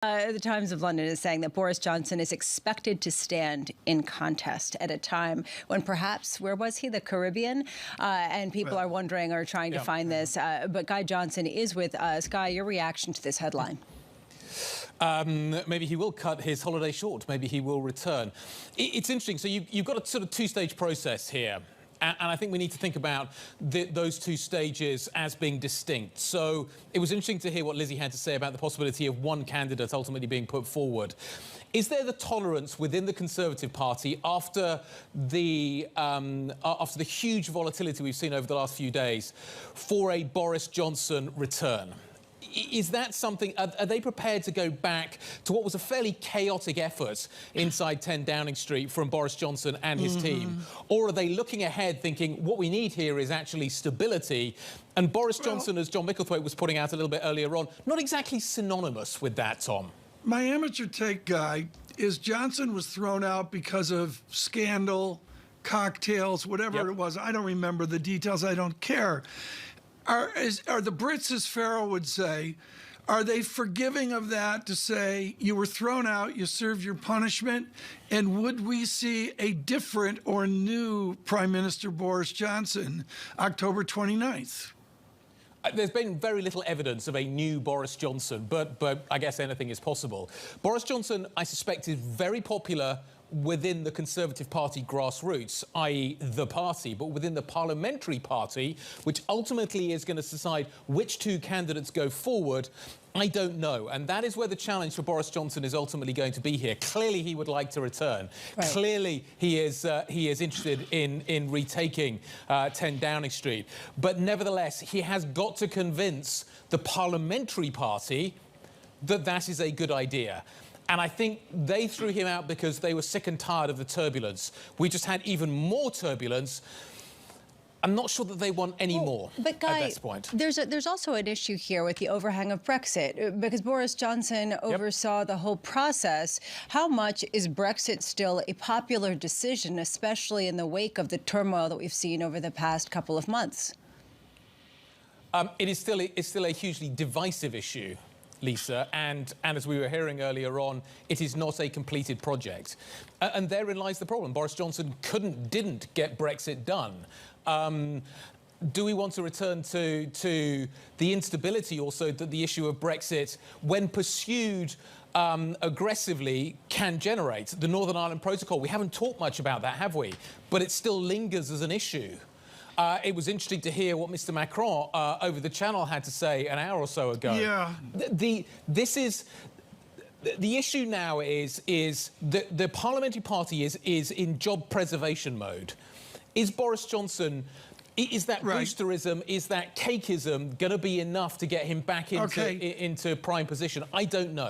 The Times of London is saying that Boris Johnson is expected to stand in contest at a time when perhaps, where was he, the Caribbean? And people are wondering or trying to find this. But Guy Johnson is with us. Guy, your reaction to this headline? Maybe he will cut his holiday short. Maybe he will return. It's interesting. So you've got a sort of two-stage process here. And I think we need to think about those two stages as being distinct. So it was interesting to hear what Lizzie had to say about the possibility of one candidate ultimately being put forward. Is there the tolerance within the Conservative Party after the huge volatility we've seen over the last few days for a Boris Johnson return? Is that something, are they prepared to go back to what was a fairly chaotic effort inside 10 Downing Street from Boris Johnson and his team? Or are they looking ahead thinking what we need here is actually stability? And Boris Johnson, as John Micklethwaite was putting out a little bit earlier on, not exactly synonymous with that, Tom. My amateur take, Guy, is Johnson was thrown out because of scandal, cocktails, whatever it was. I don't remember the details. I don't care. Are the Brits, as Farrell would say, are they forgiving of that to say you were thrown out, you served your punishment, and would we see a different or new Prime Minister Boris Johnson October 29th? There's been very little evidence of a new Boris Johnson, but I guess anything is possible. Boris Johnson, I suspect, is very popular within the Conservative Party grassroots, i.e. the party, but within the parliamentary party, which ultimately is going to decide which two candidates go forward, I don't know. And that is where the challenge for Boris Johnson is ultimately going to be here. Clearly, he would like to return. Right. Clearly, he is interested in retaking 10 Downing Street. But nevertheless, he has got to convince the parliamentary party that that is a good idea. And I think they threw him out because they were sick and tired of the turbulence. We just had even more turbulence. I'm not sure that they want any more but Guy, at this point. There's also an issue here with the overhang of Brexit, because Boris Johnson oversaw the whole process. How much is Brexit still a popular decision, especially in the wake of the turmoil that we've seen over the past couple of months? It's still a hugely divisive issue, Lisa, and as we were hearing earlier on, it is not a completed project. And therein lies the problem. Boris Johnson didn't get Brexit done. Do we want to return to the instability also that the issue of Brexit, when pursued aggressively, can generate? The Northern Ireland Protocol, we haven't talked much about that, have we? But it still lingers as an issue. It was interesting to hear what Mr. Macron over the Channel had to say an hour or so ago. Yeah. The issue now is the parliamentary party is in job preservation mode. Is Boris Johnson, is that boosterism, is that cakeism going to be enough to get him back into prime position? I don't know.